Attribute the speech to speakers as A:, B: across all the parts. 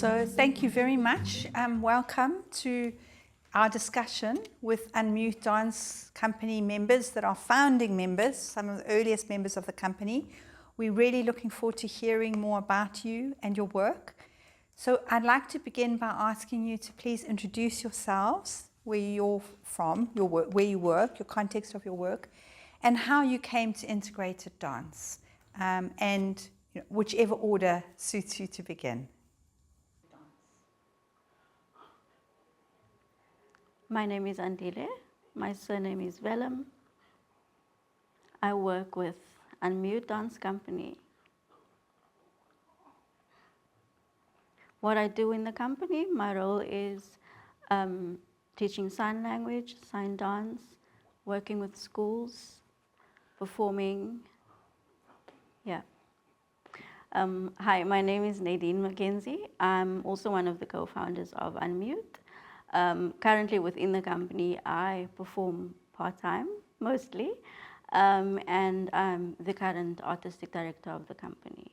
A: So thank you very much. Welcome to our discussion with Unmute Dance Company members that are founding members, some of the earliest members of the company. We're really looking forward to hearing more about you and your work. So I'd like to begin by asking you to please introduce yourselves, where you're from, your work, where you work, your context of your work, and how you came to integrated dance, and whichever order suits you to begin.
B: My name is Andile. My surname is Vellum. I work with Unmute Dance Company. What I do in the company, my role is teaching sign language, sign dance, working with schools, performing. Yeah. Hi, my name is Nadine Mackenzie. I'm also one of the co-founders of Unmute. Currently within the company, I perform part-time, mostly, and I'm the current artistic director of the company.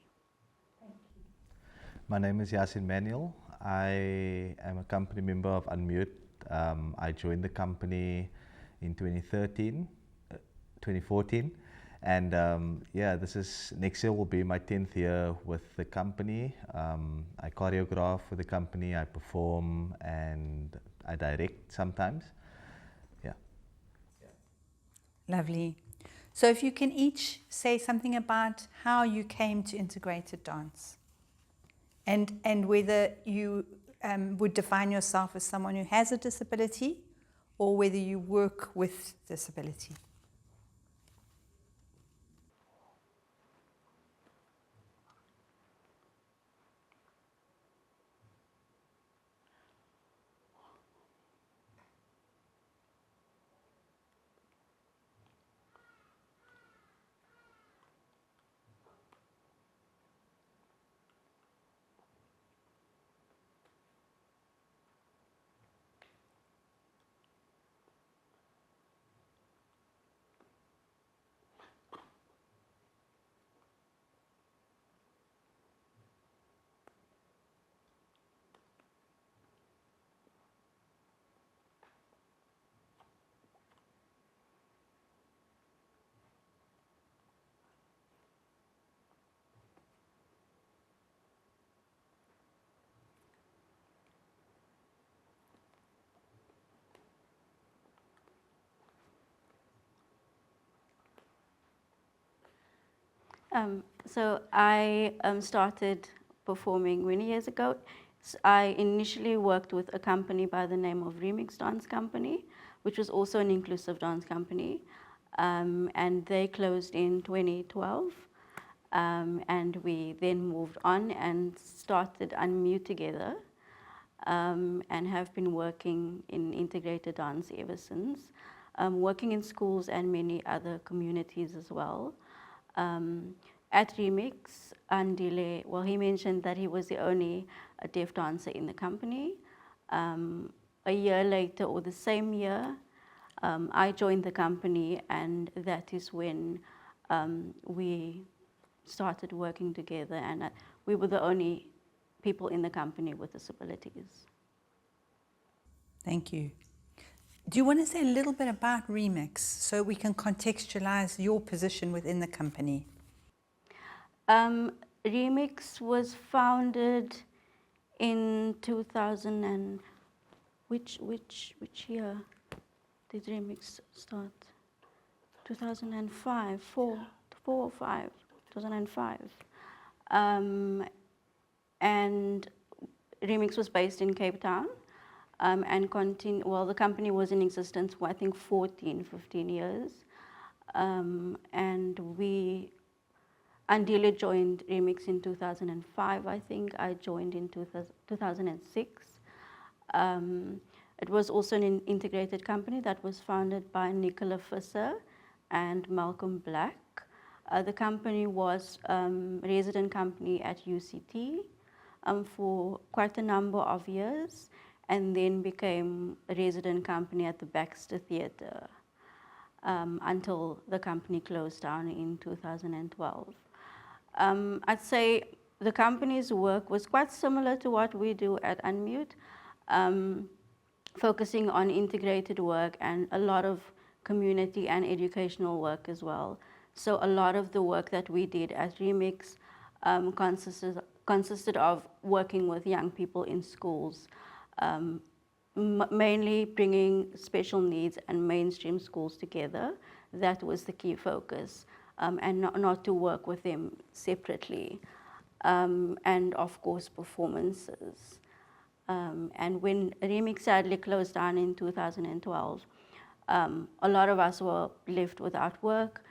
C: My name is Yaseen Manuel. I am a company member of Unmute. I joined the company in 2014, and next year will be my 10th year with the company. I choreograph for the company, I perform, and I direct sometimes. Yeah.
A: Lovely. So if you can each say something about how you came to integrated dance, and whether you would define yourself as someone who has a disability or whether you work with disability.
B: So I started performing many years ago. I initially worked with a company by the name of Remix Dance Company, which was also an inclusive dance company, and they closed in 2012. And we then moved on and started Unmute together, and have been working in integrated dance ever since, working in schools and many other communities as well. At Remix, Andile, well, he mentioned that he was the only deaf dancer in the company. A year later, or the same year, I joined the company, and that is when we started working together, and we were the only people in the company with disabilities.
A: Thank you. Do you want to say a little bit about Remix so we can contextualize your position within the company?
B: Remix was founded in 2000 and which year did Remix start? 2005, 4 or 5, 2005. And Remix was based in Cape Town, and the company was in existence for I think 15 years. And Andile joined Remix in 2005, I think. I joined in 2006. It was also an integrated company that was founded by Nicola Visser and Malcolm Black. The company was a resident company at UCT for quite a number of years, and then became a resident company at the Baxter Theatre until the company closed down in 2012. I'd say the company's work was quite similar to what we do at Unmute, focusing on integrated work and a lot of community and educational work as well. So a lot of the work that we did at Remix consisted of working with young people in schools, mainly bringing special needs and mainstream schools together. That was the key focus, and not to work with them separately. And of course, performances. And when Remix sadly closed down in 2012, a lot of us were left without work.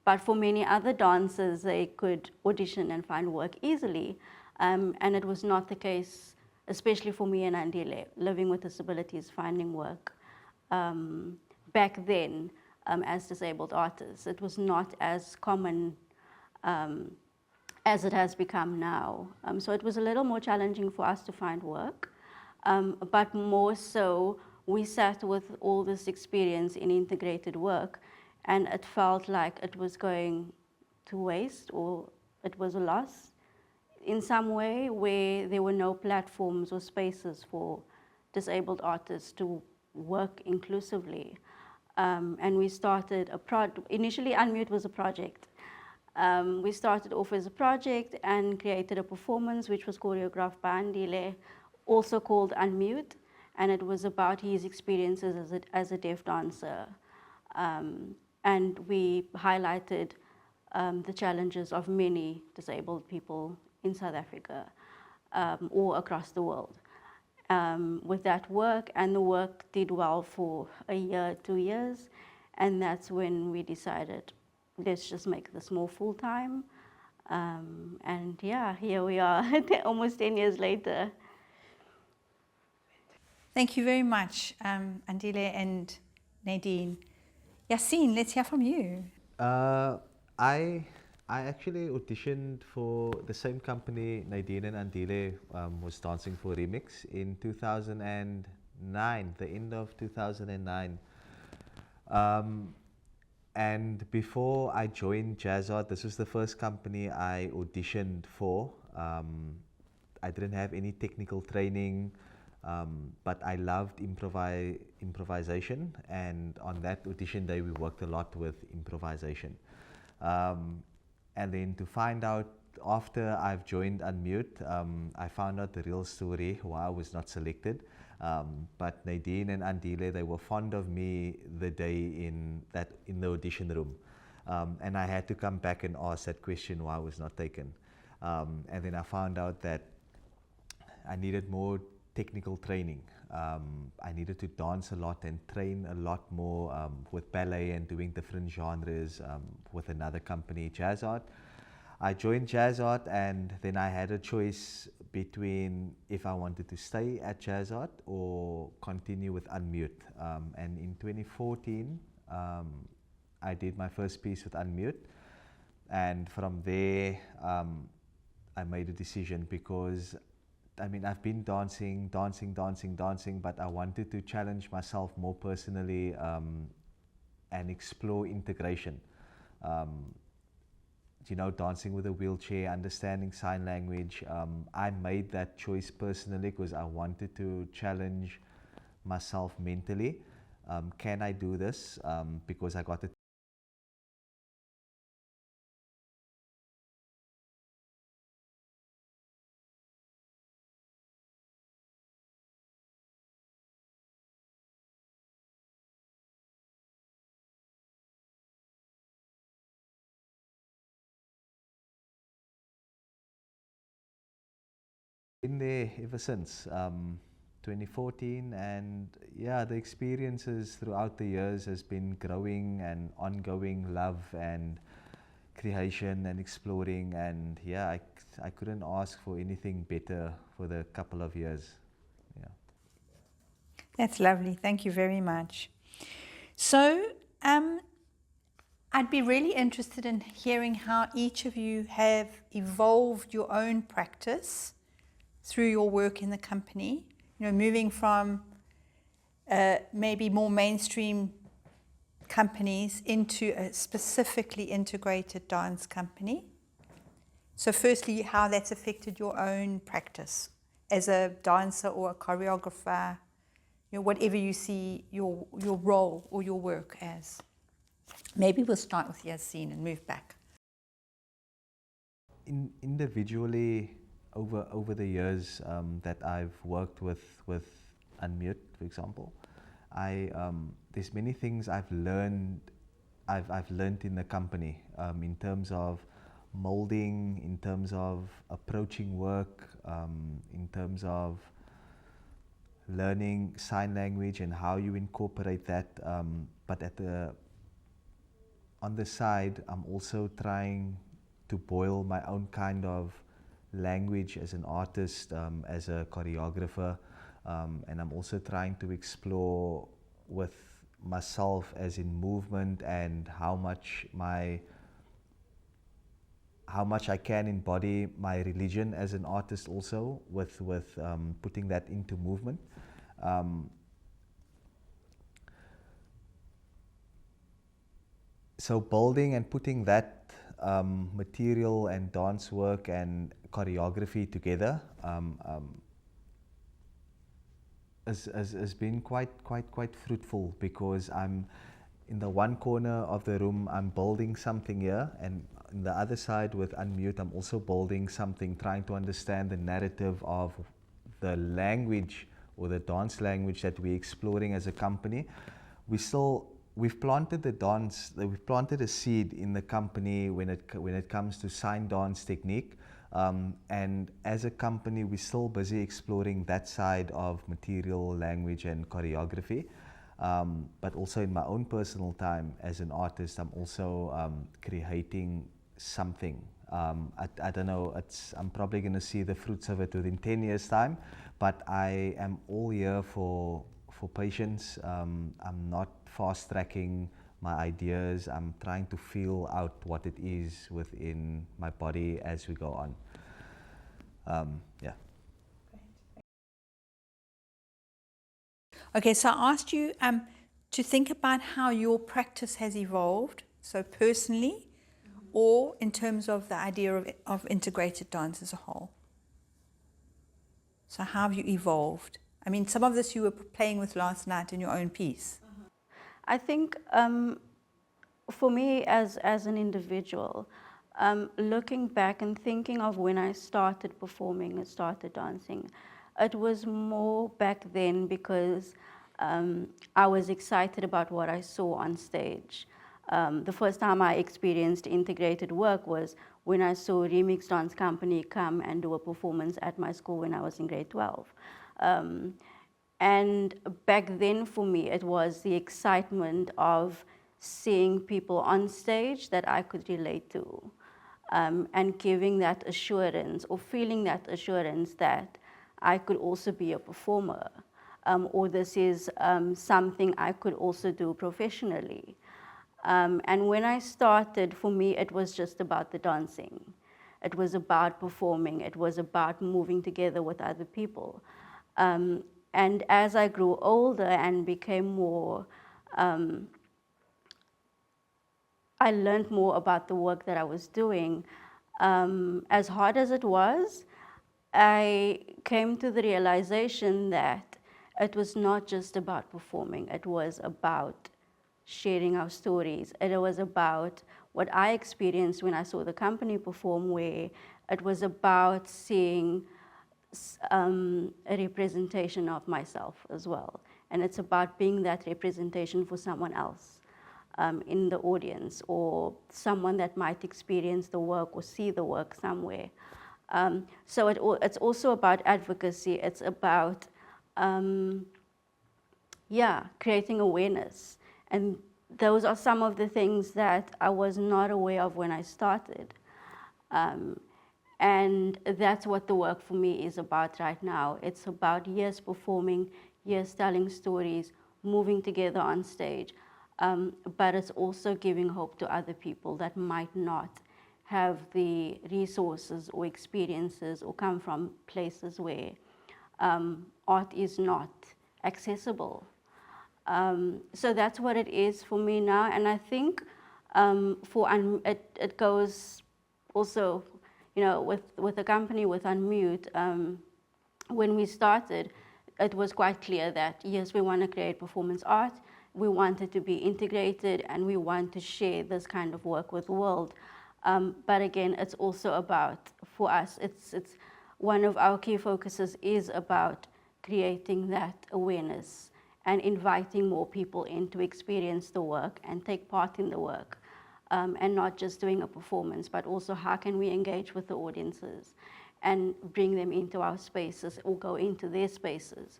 B: But for many other dancers, they could audition and find work easily. And it was not the case, especially for me and Andile, living with disabilities, finding work. Back then, as disabled artists, it was not as common as it has become now. So it was a little more challenging for us to find work. But more so, we sat with all this experience in integrated work, and it felt like it was going to waste, or it was a loss in some way, where there were no platforms or spaces for disabled artists to work inclusively. And we started initially Unmute was a project. We started off as a project and created a performance which was choreographed by Andile, also called Unmute, and it was about his experiences as a deaf dancer. And we highlighted the challenges of many disabled people in South Africa or across the world with that work, and the work did well for a year, 2 years, and that's when we decided, let's just make this more full-time. And yeah, here we are, almost 10 years later.
A: Thank you very much, Andile and Nadine. Yaseen, let's hear from you.
C: I actually auditioned for the same company Nadine and Andile was dancing for Remix in 2009, the end of 2009. And before I joined Jazz Art, this was the first company I auditioned for. I didn't have any technical training, but I loved improvisation, and on that audition day we worked a lot with improvisation. And then to find out, after I've joined Unmute, I found out the real story why I was not selected. But Nadine and Andile, they were fond of me the day in the audition room. And I had to come back and ask that question why I was not taken. And then I found out that I needed more technical training. I needed to dance a lot and train a lot more with ballet and doing different genres with another company, Jazz Art. I joined Jazz Art, and then I had a choice between if I wanted to stay at Jazz Art or continue with Unmute. And in 2014, I did my first piece with Unmute, and from there I made a decision, because I mean, I've been dancing, but I wanted to challenge myself more personally and explore integration. You know, dancing with a wheelchair, understanding sign language. I made that choice personally because I wanted to challenge myself mentally. Can I do this? Because I got it. Been there ever since 2014, and yeah, the experiences throughout the years has been growing and ongoing love and creation and exploring, and yeah, I couldn't ask for anything better for the couple of years. Yeah.
A: That's lovely. Thank you very much. So I'd be really interested in hearing how each of you have evolved your own practice through your work in the company, you know, moving from maybe more mainstream companies into a specifically integrated dance company. So firstly, how that's affected your own practice as a dancer or a choreographer, whatever you see your role or your work as. Maybe we'll start with Yaseen and move back.
C: Individually, over the years that I've worked with Unmute, for example, there's many things I've learned in the company in terms of molding, in terms of approaching work, in terms of learning sign language and how you incorporate that. But on the side, I'm also trying to boil my own kind of language as an artist, as a choreographer, and I'm also trying to explore with myself as in movement and how much I can embody my religion as an artist also with putting that into movement. So building and putting that material and dance work and choreography together has been quite fruitful, because I'm in the one corner of the room, I'm building something here, and on the other side with Unmute, I'm also building something, trying to understand the narrative of the language or the dance language that we're exploring as a company. We've planted we've planted a seed in the company when it comes to sign dance technique, and as a company we're still busy exploring that side of material, language and choreography, but also in my own personal time as an artist, I'm also creating something. I don't know, I'm probably going to see the fruits of it within 10 years time, but I am all here for patience. I'm not fast tracking my ideas. I'm trying to feel out what it is within my body as we go on. Yeah.
A: Okay, so I asked you to think about how your practice has evolved, so personally, or in terms of the idea of integrated dance as a whole. So how have you evolved? I mean, some of this you were playing with last night in your own piece.
B: I think for me as an individual, looking back and thinking of when I started performing and started dancing, it was more back then because I was excited about what I saw on stage. The first time I experienced integrated work was when I saw Remix Dance Company come and do a performance at my school when I was in grade 12. And back then for me, it was the excitement of seeing people on stage that I could relate to, and giving that assurance or feeling that assurance that I could also be a performer, or this is something I could also do professionally. And when I started, for me, it was just about the dancing. It was about performing. It was about moving together with other people. And as I grew older and became more, I learned more about the work that I was doing. As hard as it was, I came to the realization that it was not just about performing. It was about sharing our stories. It was about what I experienced when I saw the company perform, where it was about seeing a representation of myself as well. And it's about being that representation for someone else in the audience, or someone that might experience the work or see the work somewhere. So it's also about advocacy. It's about, creating awareness. And those are some of the things that I was not aware of when I started. And that's what the work for me is about right now. It's about years performing, years telling stories, moving together on stage. But it's also giving hope to other people that might not have the resources or experiences or come from places where art is not accessible. So that's what it is for me now. And I think it goes also, you know, with the company, with Unmute, when we started, it was quite clear that, yes, we want to create performance art, we want it to be integrated, and we want to share this kind of work with the world. But again, it's also about, for us, it's one of our key focuses is about creating that awareness and inviting more people in to experience the work and take part in the work. And not just doing a performance, but also how can we engage with the audiences and bring them into our spaces or go into their spaces.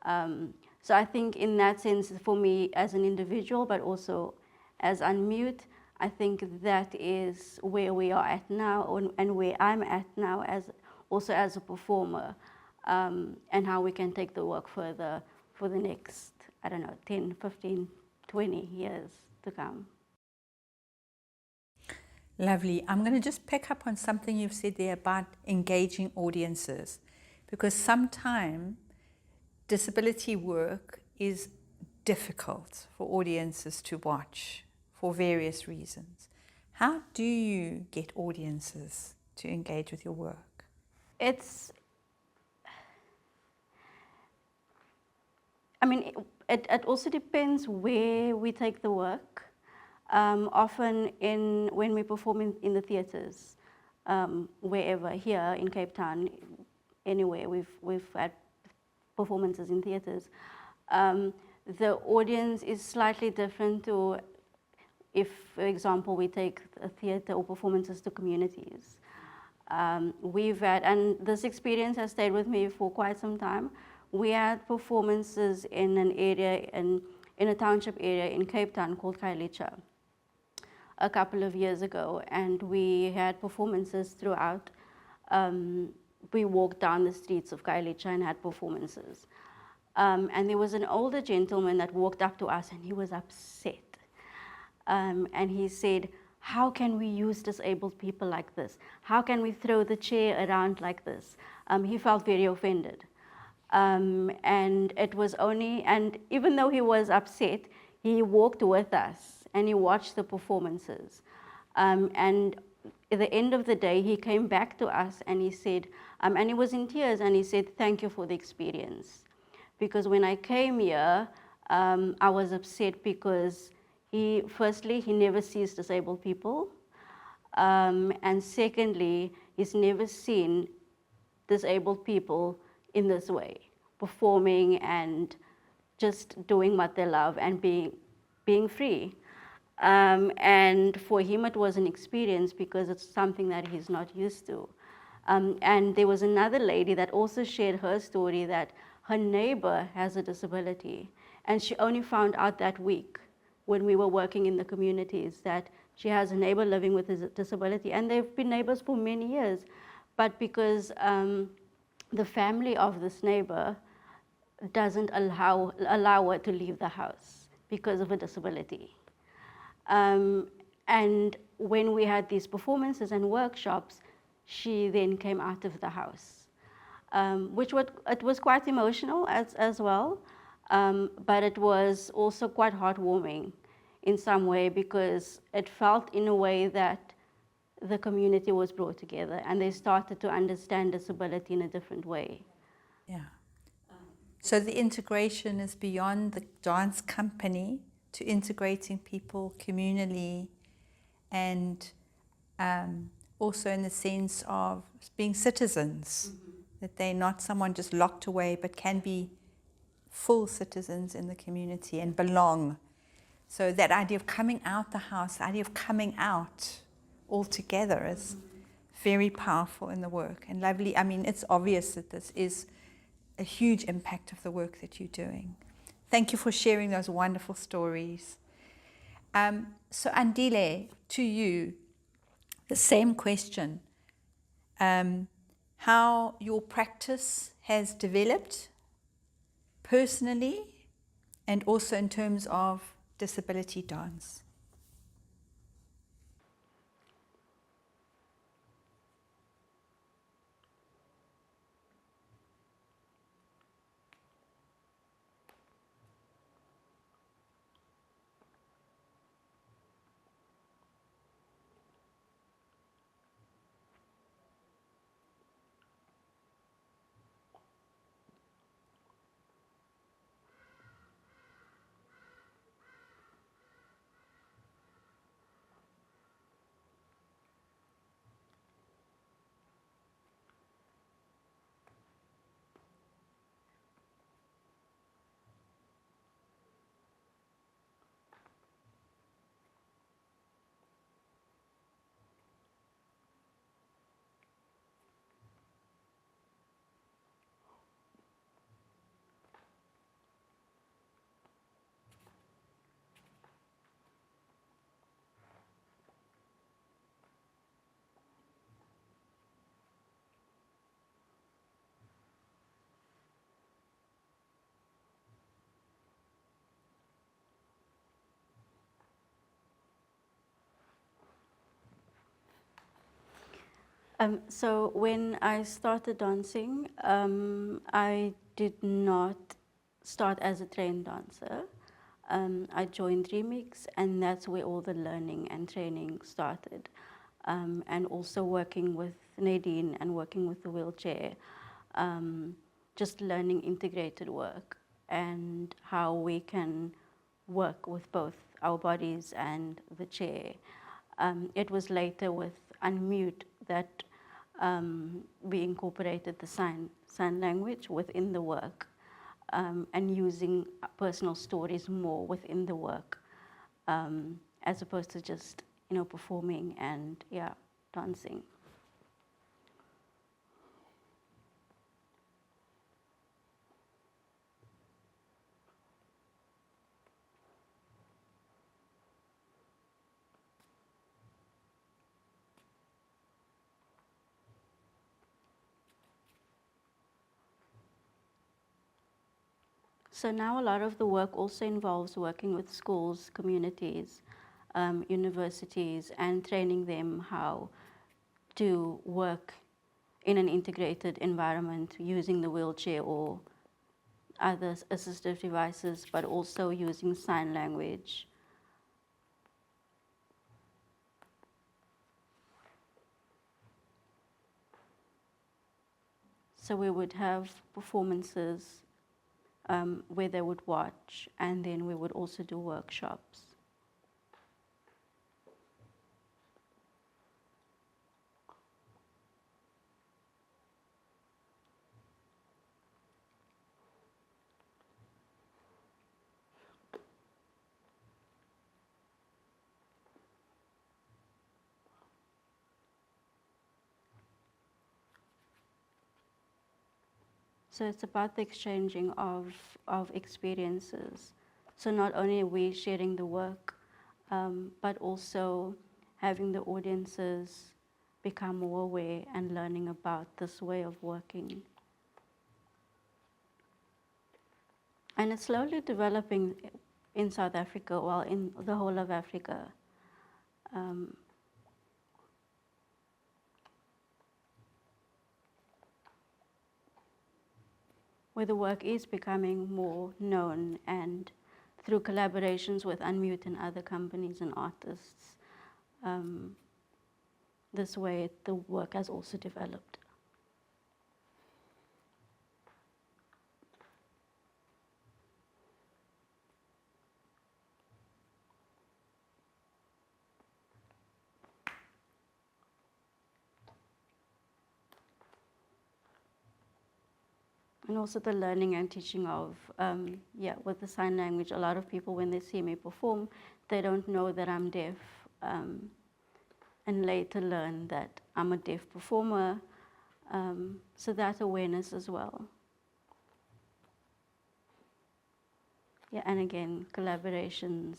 B: So I think in that sense, for me as an individual, but also as Unmute, I think that is where we are at now and where I'm at now also as a performer, and how we can take the work further for the next, I don't know, 10, 15, 20 years to come.
A: Lovely. I'm going to just pick up on something you've said there about engaging audiences, because sometimes disability work is difficult for audiences to watch for various reasons. How do you get audiences to engage with your work?
B: It also depends where we take the work. Often when we perform in the theatres, wherever, here in Cape Town, anywhere, we've had performances in theatres. The audience is slightly different to if, for example, we take a theatre or performances to communities. We've had, and this experience has stayed with me for quite some time. We had performances in an area, in a township area in Cape Town called Khayelitsha a couple of years ago, and we had performances throughout. We walked down the streets of Khayelitsha and had performances. And there was an older gentleman that walked up to us and he was upset. And he said, how can we use disabled people like this? How can we throw the chair around like this? He felt very offended. And it was only, and even though he was upset, he walked with us and he watched the performances. And at the end of the day, he came back to us and he said, and he was in tears and he said, thank you for the experience. Because when I came here, I was upset because firstly, he never sees disabled people. And secondly, he's never seen disabled people in this way, performing and just doing what they love and being free. And for him, it was an experience because it's something that he's not used to. And there was another lady that also shared her story that her neighbor has a disability. And she only found out that week when we were working in the communities that she has a neighbor living with a disability. And they've been neighbors for many years. But because the family of this neighbor doesn't allow her to leave the house because of a disability. And when we had these performances and workshops, she then came out of the house, it was quite emotional as well, but it was also quite heartwarming in some way because it felt in a way that the community was brought together and they started to understand disability in a different way.
A: Yeah. So the integration is beyond the dance company to integrating people communally and also in the sense of being citizens, that they're not someone just locked away but can be full citizens in the community and belong. So that idea of coming out the house, the idea of coming out altogether is very powerful in the work and lovely. I mean, it's obvious that this is a huge impact of the work that you're doing. Thank you for sharing those wonderful stories. So Andile, to you, the same question. How your practice has developed personally and also in terms of disability dance.
B: So when I started dancing, I did not start as a trained dancer. I joined Remix, and that's where all the learning and training started. And also working with Nadine and working with the wheelchair, just learning integrated work and how we can work with both our bodies and the chair. It was later with Unmute that we incorporated the sign language within the work, and using personal stories more within the work, as opposed to just, performing and, dancing. So now a lot of the work also involves working with schools, communities, universities, and training them how to work in an integrated environment using the wheelchair or other assistive devices, but also using sign language. So we would have performances where they would watch, and then we would also do workshops. So it's about the exchanging of experiences. So not only are we sharing the work, but also having the audiences become more aware and learning about this way of working. And it's slowly developing in South Africa, well, in the whole of Africa. Where the work is becoming more known, and through collaborations with Unmute and other companies and artists, this way the work has also developed. And also the learning and teaching of, with the sign language. A lot of people, when they see me perform, they don't know that I'm deaf, and later learn that I'm a deaf performer. So that awareness as well. Yeah, and again, collaborations.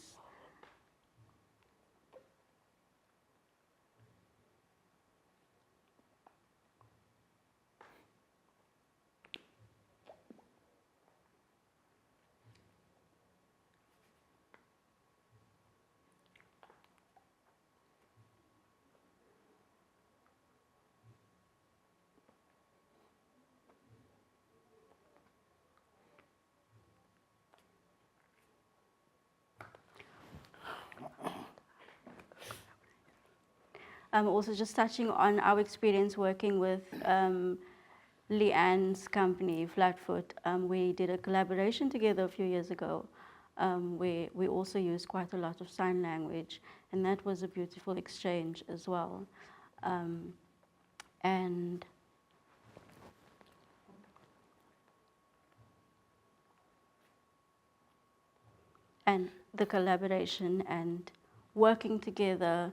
B: Also just touching on our experience working with Leanne's company, Flatfoot. We did a collaboration together a few years ago, where we also used quite a lot of sign language, and that was a beautiful exchange as well. And the collaboration and working together.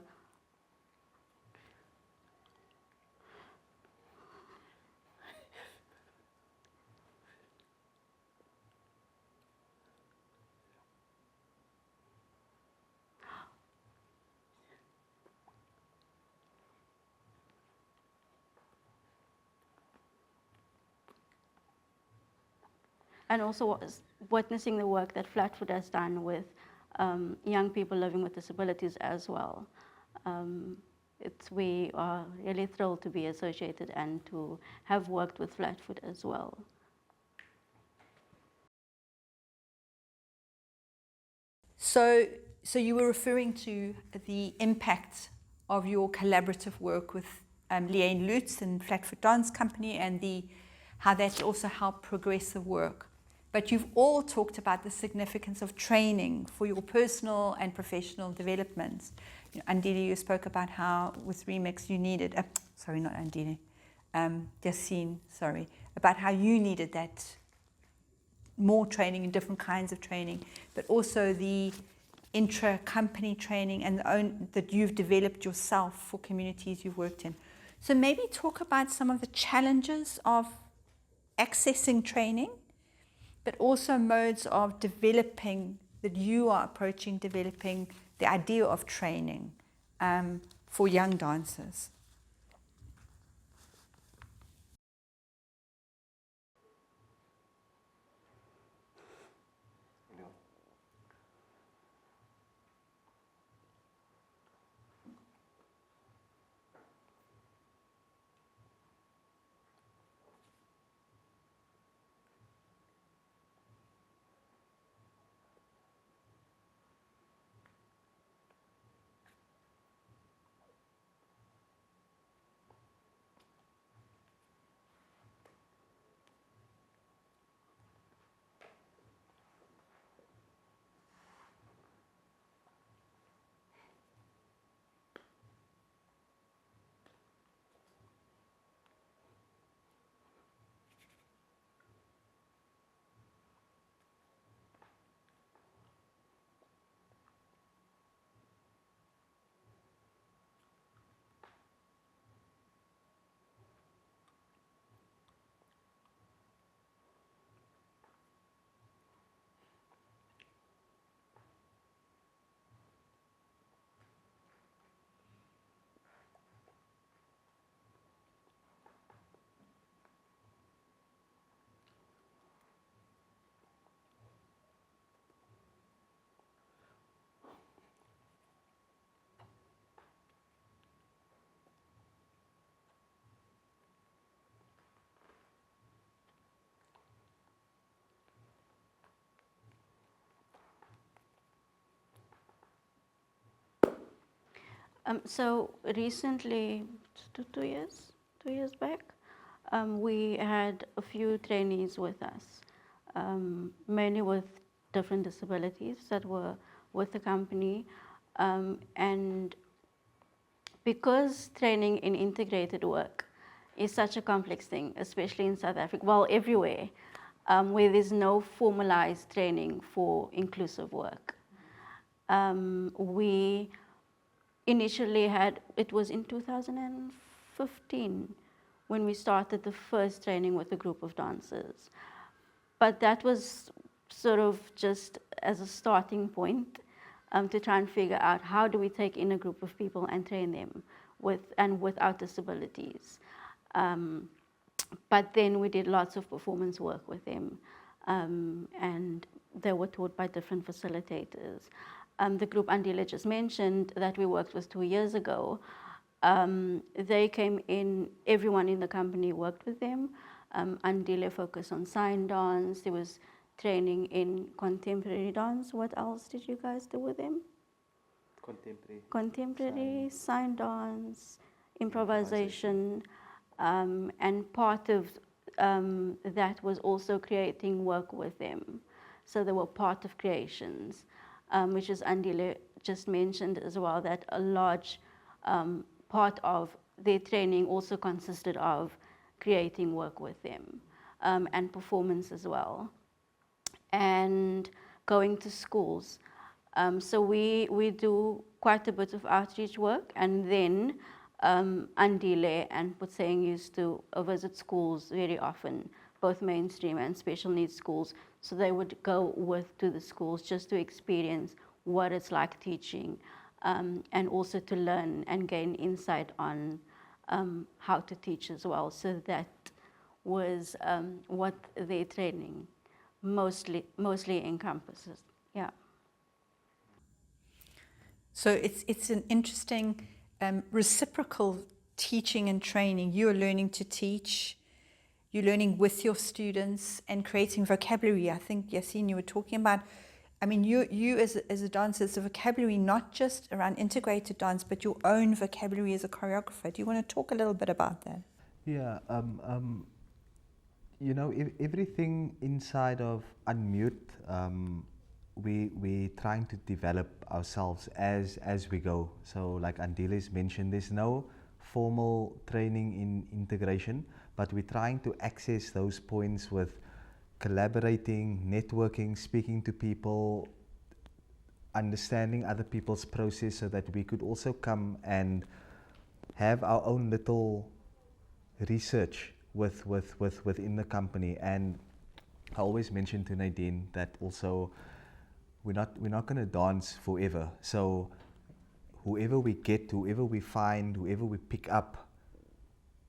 B: And also witnessing the work that Flatfoot has done with young people living with disabilities as well. we are really thrilled to be associated and to have worked with Flatfoot as well.
A: So you were referring to the impact of your collaborative work with Leanne Lutz and Flatfoot Dance Company, and how that also helped progress the work. But you've all talked about the significance of training for your personal and professional development. Andile, you spoke about how with Remix you needed, sorry, not Andile, Yaseen, sorry, about how you needed that more training and different kinds of training, but also the intra-company training and that you've developed yourself for communities you've worked in. So maybe talk about some of the challenges of accessing training, but also modes of developing, that you are approaching developing the idea of training for young dancers.
B: So recently, 2 years back, we had a few trainees with us, many with different disabilities that were with the company. And because training in integrated work is such a complex thing, especially in South Africa, well, everywhere, where there's no formalized training for inclusive work. We initially it was in 2015 when we started the first training with a group of dancers. But that was sort of just as a starting point to try and figure out how do we take in a group of people and train them without disabilities. But then we did lots of performance work with them, and they were taught by different facilitators. The group Andile just mentioned that we worked with 2 years ago, they came in, everyone in the company worked with them. Andile focused on sign dance, there was training in contemporary dance. What else did you guys do with them? Contemporary, sign dance, improvisation, and part of that was also creating work with them. So they were part of creations. Which is Andile just mentioned as well, that a large part of their training also consisted of creating work with them, and performance as well, and going to schools. So we do quite a bit of outreach work, and then Andile and Putseng used to visit schools very often, both mainstream and special needs schools. So they would go to the schools just to experience what it's like teaching, and also to learn and gain insight on how to teach as well. So that was what their training mostly encompasses. Yeah.
A: So it's an interesting reciprocal teaching and training. You're learning to teach, you're learning with your students and creating vocabulary. I think, Yaseen, you were talking about, I mean, you as a dancer, it's a vocabulary not just around integrated dance, but your own vocabulary as a choreographer. Do you want to talk a little bit about that?
C: Yeah, you know, everything inside of Unmute, we trying to develop ourselves as we go. So like Andile's mentioned, there's no formal training in integration, but we're trying to access those points with collaborating, networking, speaking to people, understanding other people's process, so that we could also come and have our own little research within the company. And I always mention to Nadine that also we're not going to dance forever. So whoever we get, whoever we find, whoever we pick up,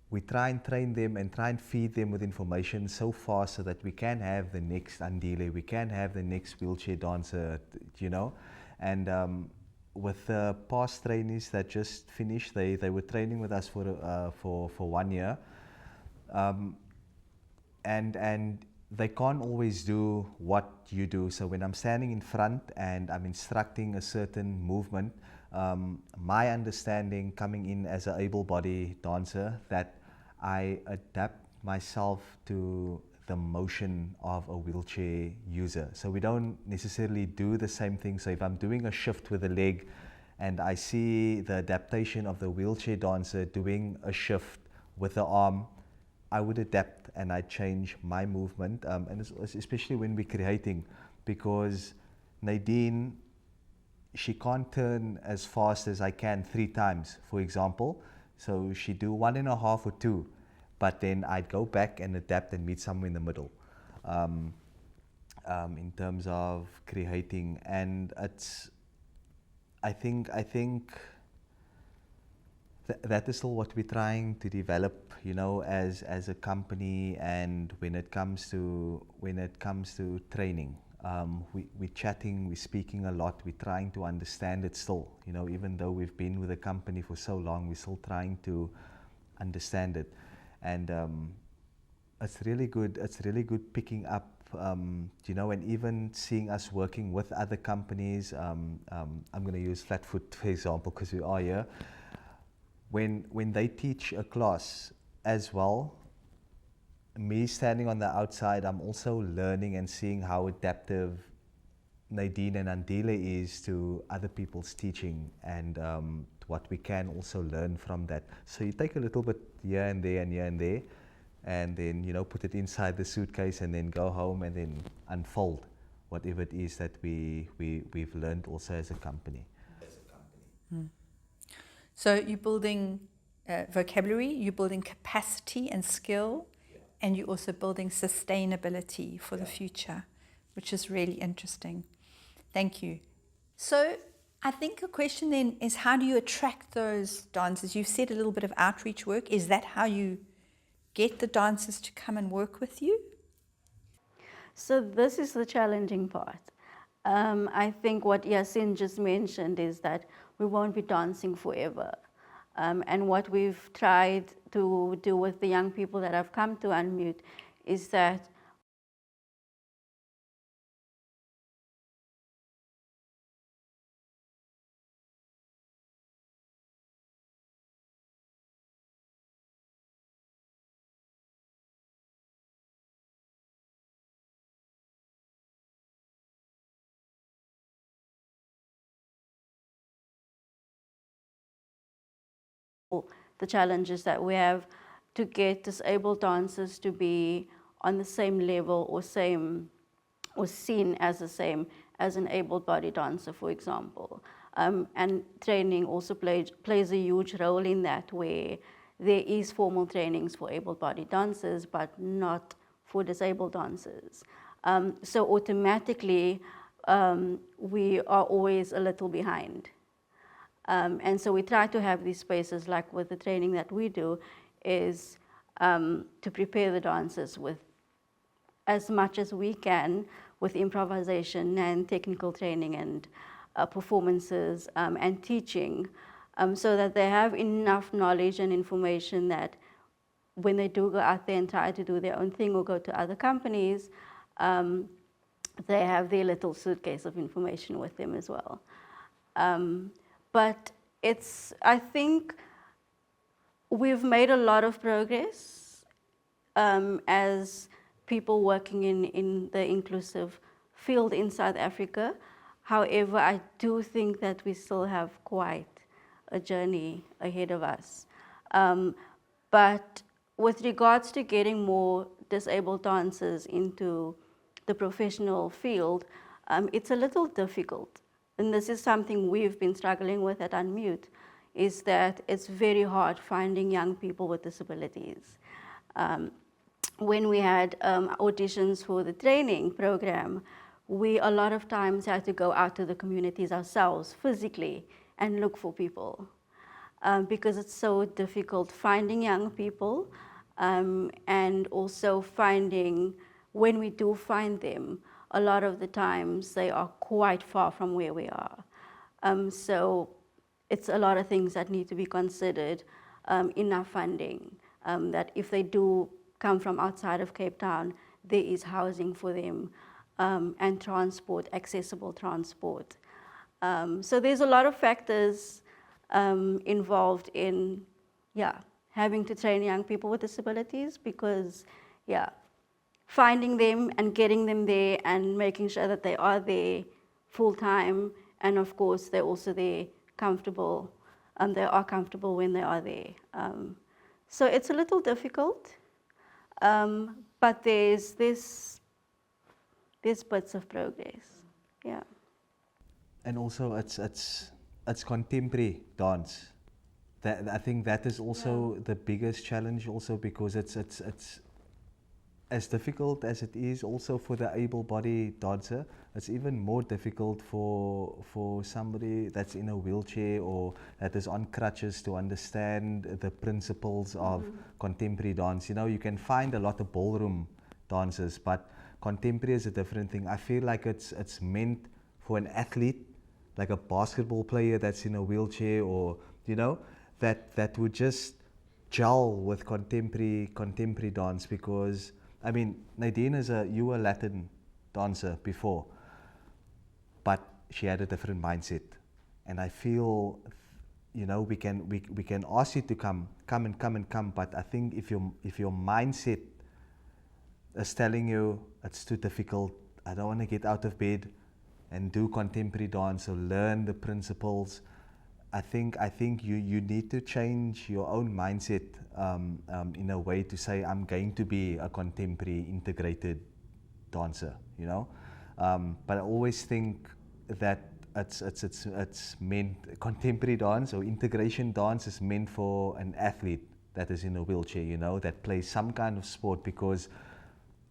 C: we try and train them and try and feed them with information so fast so that we can have the next Andile, we can have the next wheelchair dancer, you know. And with the past trainees that just finished, they were training with us for 1 year, and they can't always do what you do. So when I'm standing in front and I'm instructing a certain movement, my understanding coming in as an able-bodied dancer, that I adapt myself to the motion of a wheelchair user. So we don't necessarily do the same thing. So if I'm doing a shift with a leg and I see the adaptation of the wheelchair dancer doing a shift with the arm, I would adapt and I change my movement, and especially when we're creating, because Nadine, she can't turn as fast as I can 3 times, for example. So she do 1.5 or 2, but then I'd go back and adapt and meet somewhere in the middle, in terms of creating. And it's, I think that is still what we're trying to develop, you know, as a company. And when it comes to training, we're chatting, we're speaking a lot, we're trying to understand it still, you know, even though we've been with the company for so long, we're still trying to understand it. And it's really good picking up, you know, and even seeing us working with other companies. I'm going to use Flatfoot for example, because we are here. When they teach a class as well, me standing on the outside, I'm also learning and seeing how adaptive Nadine and Andile is to other people's teaching, and what we can also learn from that. So you take a little bit here and there and here and there, and then, you know, put it inside the suitcase and then go home and then unfold whatever it is that we've learned also as a company.
A: So you're building vocabulary, you're building capacity and skill, and you're also building sustainability for the future, which is really interesting. Thank you. So I think a question then is, how do you attract those dancers? You've said a little bit of outreach work. Is that how you get the dancers to come and work with you?
B: So this is the challenging part. I think what Yaseen just mentioned is that we won't be dancing forever. And what we've tried to do with the young people that have come to Unmute is that the challenges that we have to get disabled dancers to be on the same level or seen as the same as an able-bodied dancer, for example. And training also plays a huge role in that, where there is formal trainings for able-bodied dancers, but not for disabled dancers. So automatically, we are always a little behind. And so we try to have these spaces, like with the training that we do, is to prepare the dancers with as much as we can with improvisation and technical training and performances and teaching, so that they have enough knowledge and information that when they do go out there and try to do their own thing or go to other companies, they have their little suitcase of information with them as well. But I think we've made a lot of progress as people working in the inclusive field in South Africa. However, I do think that we still have quite a journey ahead of us. But with regards to getting more disabled dancers into the professional field, it's a little difficult. And this is something we've been struggling with at Unmute, is that it's very hard finding young people with disabilities. When we had auditions for the training program, we a lot of times had to go out to the communities ourselves physically and look for people because it's so difficult finding young people and also finding, when we do find them, a lot of the times they are quite far from where we are. So it's a lot of things that need to be considered, enough funding, that if they do come from outside of Cape Town, there is housing for them, and transport, accessible transport. So there's a lot of factors involved in, having to train young people with disabilities because, finding them and getting them there and making sure that they are there full time, and of course they're also there comfortable, they are comfortable when they are there. So it's a little difficult, but there's bits of progress,
C: And also it's contemporary dance. I think that is also the biggest challenge also, because it's as difficult as it is also for the able-bodied dancer, it's even more difficult for somebody that's in a wheelchair or that is on crutches to understand the principles of contemporary dance. You know, you can find a lot of ballroom dancers, but contemporary is a different thing. I feel like it's meant for an athlete, like a basketball player that's in a wheelchair, or that would just gel with contemporary dance. Because I mean, Nadine you were a Latin dancer before, but she had a different mindset, and I feel we can ask you to come, but I think if your mindset is telling you it's too difficult, I don't want to get out of bed and do contemporary dance or learn the principles, I think you need to change your own mindset in a way to say, I'm going to be a contemporary integrated dancer, but I always think that it's meant, contemporary dance or integration dance is meant for an athlete that is in a wheelchair, that plays some kind of sport. Because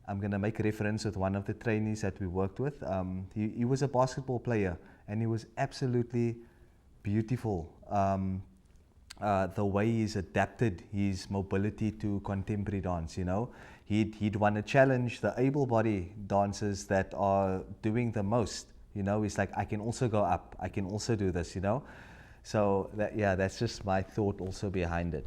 C: I'm going to make a reference with one of the trainees that we worked with. He was a basketball player, and he was absolutely beautiful. The way he's adapted his mobility to contemporary dance, he'd want to challenge the able-bodied dancers that are doing the most. He's like, I can also go up, I can also do this. So that's just my thought also behind it.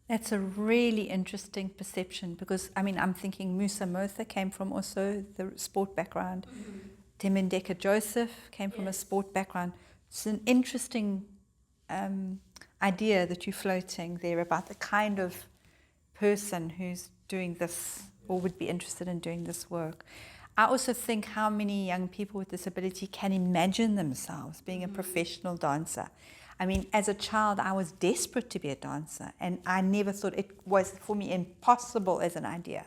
A: That's a really interesting perception, because I'm thinking Musa Motha came from also the sport background. Temendeka Joseph came from a sport background. It's an interesting idea that you're floating there about the kind of person who's doing this or would be interested in doing this work. I also think how many young people with disability can imagine themselves being a professional dancer. As a child, I was desperate to be a dancer, and I never thought it was, for me, impossible as an idea.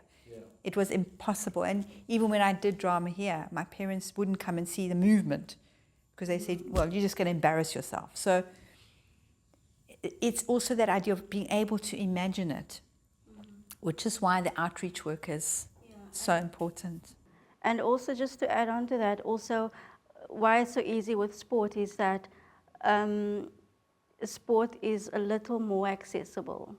A: It was impossible. And even when I did drama here, my parents wouldn't come and see the movement, because they said, well, you're just going to embarrass yourself. So it's also that idea of being able to imagine it, which is why the outreach work is so important.
B: And also, just to add on to that, also why it's so easy with sport is that sport is a little more accessible.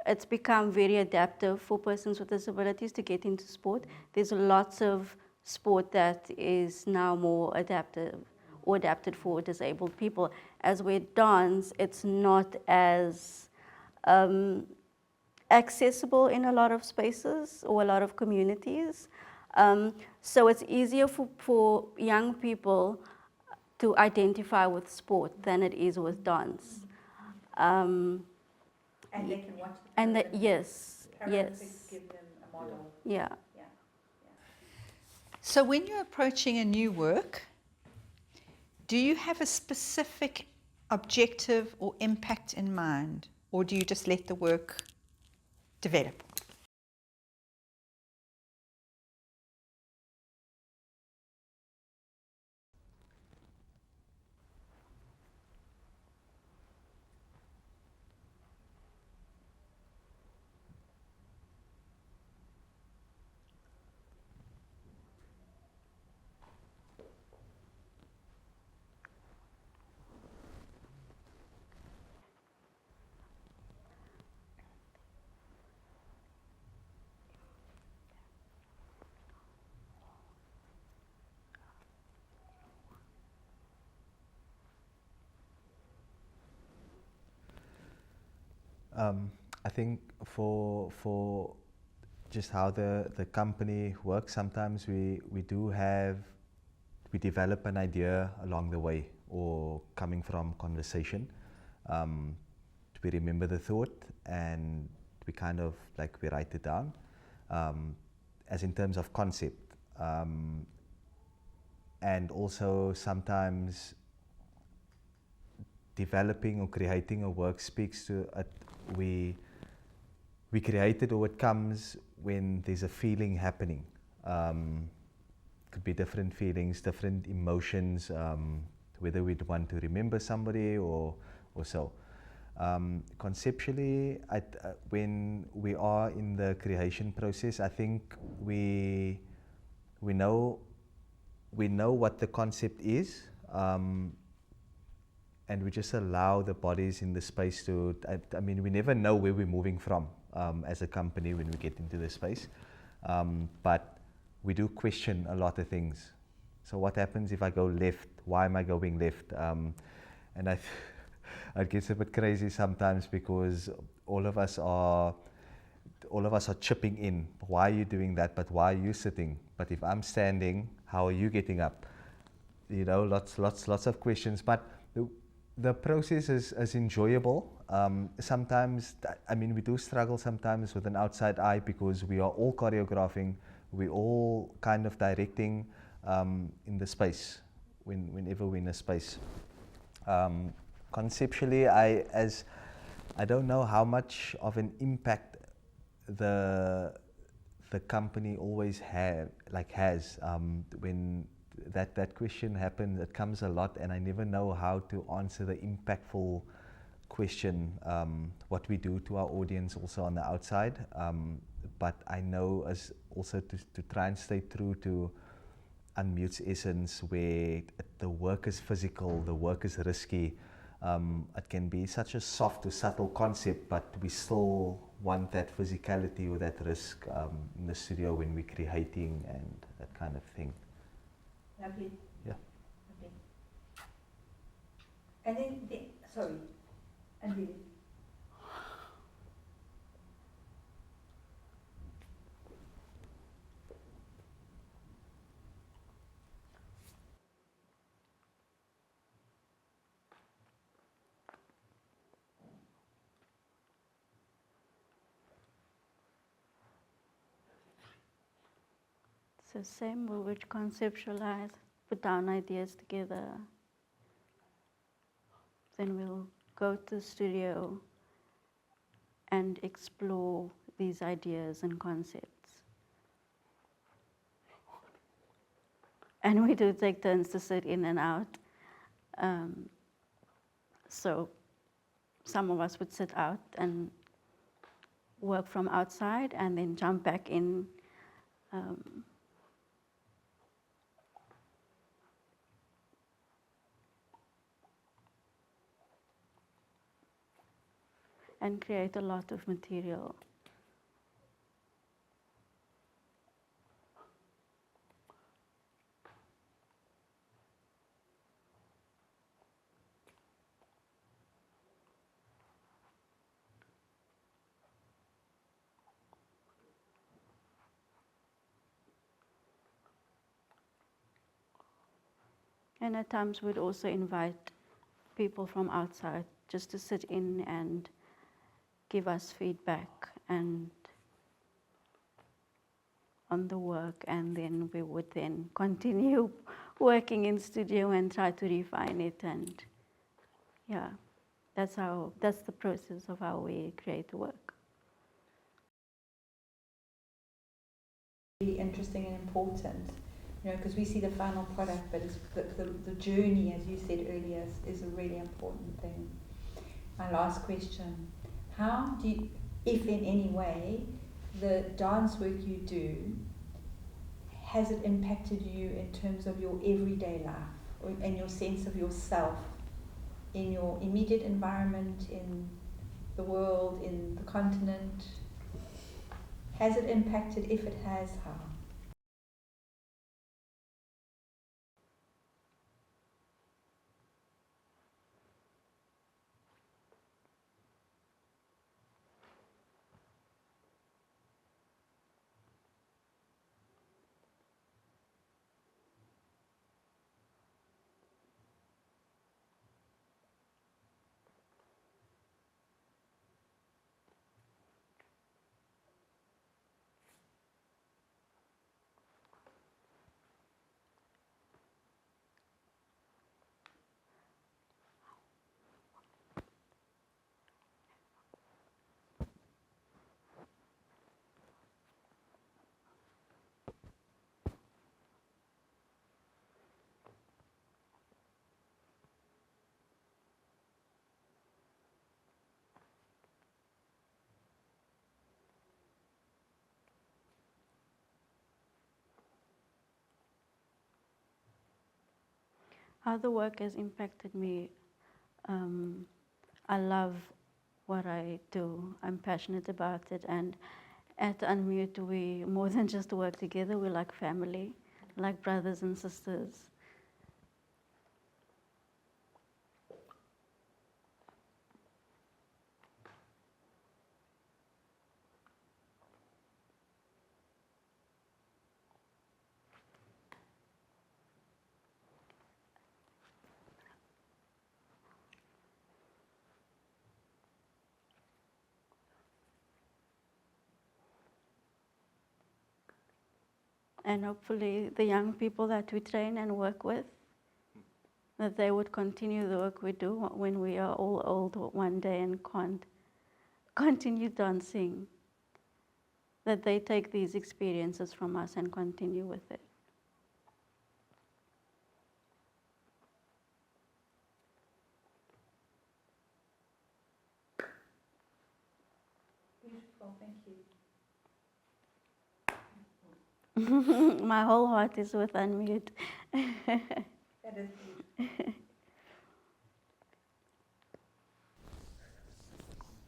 B: It's become very adaptive for persons with disabilities to get into sport. There's lots of sport that is now more adaptive or adapted for disabled people. As with dance, it's not as accessible in a lot of spaces or a lot of communities. So it's easier for young people to identify with sport than it is with dance.
A: And they can watch the
B: And
A: program.
B: yes,
A: Paralympics
B: yes,
A: give them a model.
B: yeah.
A: So when you're approaching a new work, do you have a specific objective or impact in mind, or do you just let the work develop?
C: I think for just how the company works, sometimes we develop an idea along the way or coming from conversation. We remember the thought and we kind of like we write it down as in terms of concept. And also sometimes developing or creating a work speaks to we create it, or it comes when there's a feeling happening. Could be different feelings, different emotions, whether we'd want to remember somebody or so. Conceptually, when we are in the creation process, I think we know what the concept is. And we just allow the bodies in the space to, I mean, we never know where we're moving from as a company when we get into the space. But we do question a lot of things. So what happens if I go left? Why am I going left? And it gets a bit crazy sometimes because all of us are chipping in. Why are you doing that? But why are you sitting? But if I'm standing, how are you getting up? You know, lots of questions. But the process is enjoyable. Sometimes, I mean, we do struggle sometimes with an outside eye because we are all choreographing, we all kind of directing in the space whenever we're in a space. Conceptually, I don't know how much of an impact the company always has when that question happens. It comes a lot, and I never know how to answer the impactful question, what we do to our audience also on the outside. But I know as also to try and stay true to Unmute's essence, where the work is physical, the work is risky. It can be such a soft or subtle concept, but we still want that physicality or that risk in the studio when we're creating and that kind of thing.
A: Lovely.
C: Yeah.
A: Lovely. And then, sorry, Andile.
B: So same, we would conceptualize, put down ideas together. Then we'll go to the studio and explore these ideas and concepts. And we do take turns to sit in and out. So some of us would sit out and work from outside and then jump back in. And create a lot of material. And at times we'd also invite people from outside just to sit in and give us feedback and on the work, and then we would then continue working in studio and try to refine it. And yeah, that's the process of how we create work.
A: Really interesting and important, you know, because we see the final product, but it's the journey, as you said earlier, is a really important thing. My last question: how do you, if in any way, the dance work you do, has it impacted you in terms of your everyday life and your sense of yourself in your immediate environment, in the world, in the continent? Has it impacted? If it has, how?
B: How the work has impacted me, I love what I do. I'm passionate about it, and at Unmute we more than just work together, we're like family, like brothers and sisters. And hopefully the young people that we train and work with, that they would continue the work we do when we are all old one day and can't continue dancing. That they take these experiences from us and continue with it.
A: Beautiful, thank you.
B: My whole heart is with Unmute.
A: That is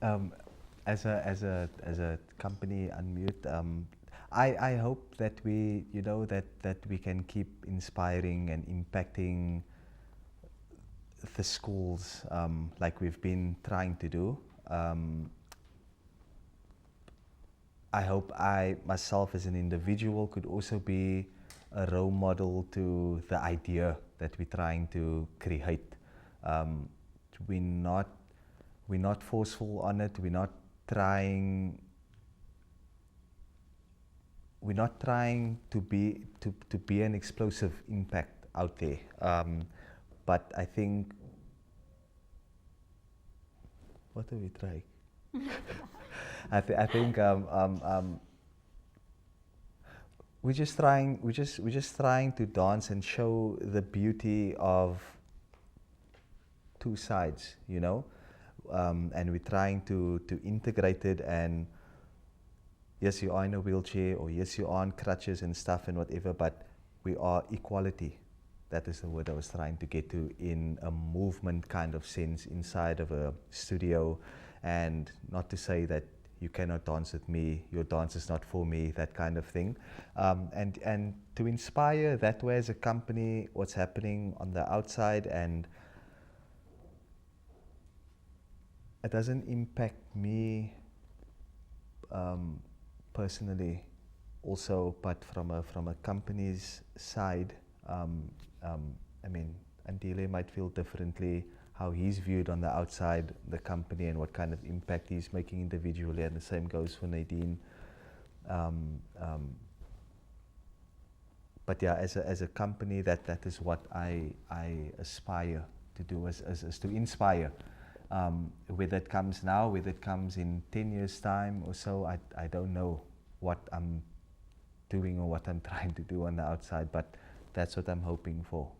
A: beautiful.
C: As a company, Unmute, I hope that we, you know, that we can keep inspiring and impacting the schools like we've been trying to do. I hope I myself as an individual could also be a role model to the idea that we're trying to create. We're not forceful on it. We're not trying to be an explosive impact out there. But I think, what are we trying? I think we're just trying to dance and show the beauty of two sides, you know, and we're trying to integrate it. And yes, you are in a wheelchair, or yes, you are on crutches and stuff and whatever, but we are equality. That is the word I was trying to get to, in a movement kind of sense inside of a studio. And not to say that you cannot dance with me, your dance is not for me, that kind of thing. And to inspire that way as a company, what's happening on the outside, and it doesn't impact me personally also, but from a company's side, I mean, Andile might feel differently, how he's viewed on the outside, the company, and what kind of impact he's making individually, and the same goes for Nadine. But yeah, as a company, that is what I aspire to do, as to inspire. Whether it comes now, whether it comes in 10 years' time or so, I don't know what I'm doing or what I'm trying to do on the outside, but that's what I'm hoping for.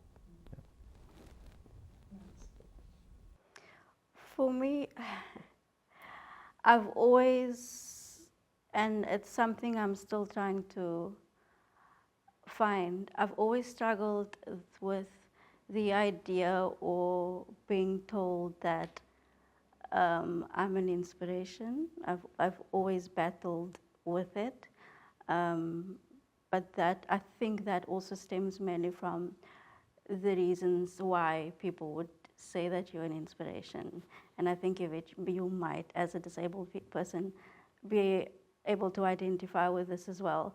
B: For me, I've always, and it's something I'm still trying to find, I've always struggled with the idea or being told that I'm an inspiration. I've always battled with it. But that, I think that also stems mainly from the reasons why people would say that you're an inspiration. And I think you might, as a disabled person, be able to identify with this as well.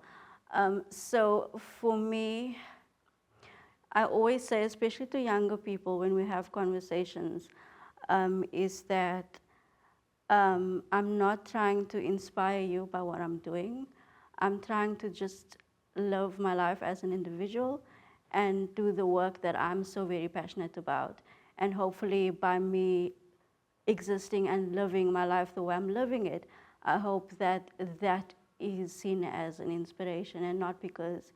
B: So for me, I always say, especially to younger people when we have conversations, is that I'm not trying to inspire you by what I'm doing. I'm trying to just live my life as an individual and do the work that I'm so very passionate about. And hopefully by me existing and living my life the way I'm living it, I hope that that is seen as an inspiration, and not because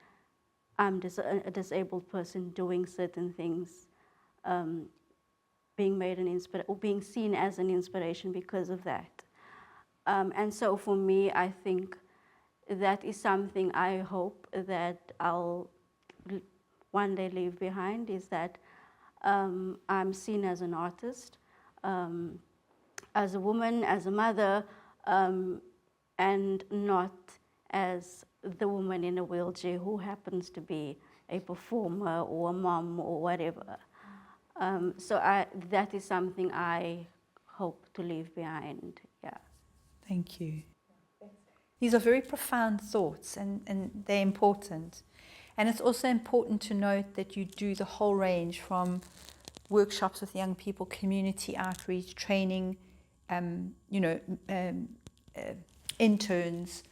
B: I'm a disabled person doing certain things, being made or being seen as an inspiration because of that. And so for me, I think that is something I hope that I'll one day leave behind, is that I'm seen as an artist, as a woman, as a mother, and not as the woman in a wheelchair who happens to be a performer or a mom or whatever. So that is something I hope to leave behind, yeah.
A: Thank you. These are very profound thoughts, and they're important. And it's also important to note that you do the whole range, from workshops with young people, community outreach, training, interns,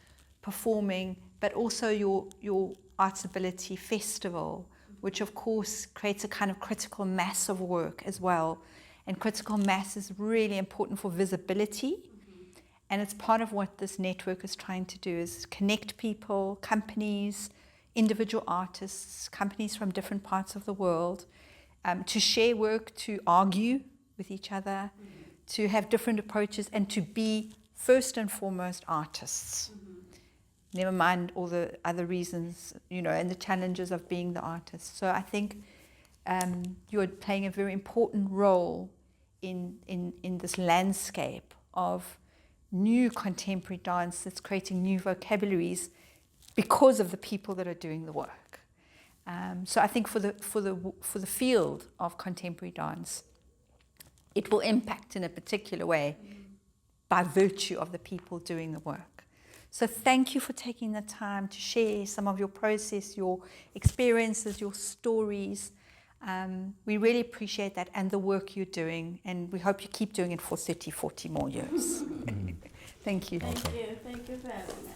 A: performing, but also your Arts Ability Festival, which of course creates a kind of critical mass of work as well. And critical mass is really important for visibility. And it's part of what this network is trying to do, is connect people, companies, individual artists, companies from different parts of the world, to share work, to argue with each other, to have different approaches, and to be first and foremost artists. Never mind all the other reasons, and the challenges of being the artist. So I think you're playing a very important role in this landscape of new contemporary dance that's creating new vocabularies because of the people that are doing the work. So I think for the field of contemporary dance, it will impact in a particular way by virtue of the people doing the work. So thank you for taking the time to share some of your process, your experiences, your stories. We really appreciate that, and the work you're doing, and we hope you keep doing it for 30, 40 more years. Thank you.
B: Thank you for having us.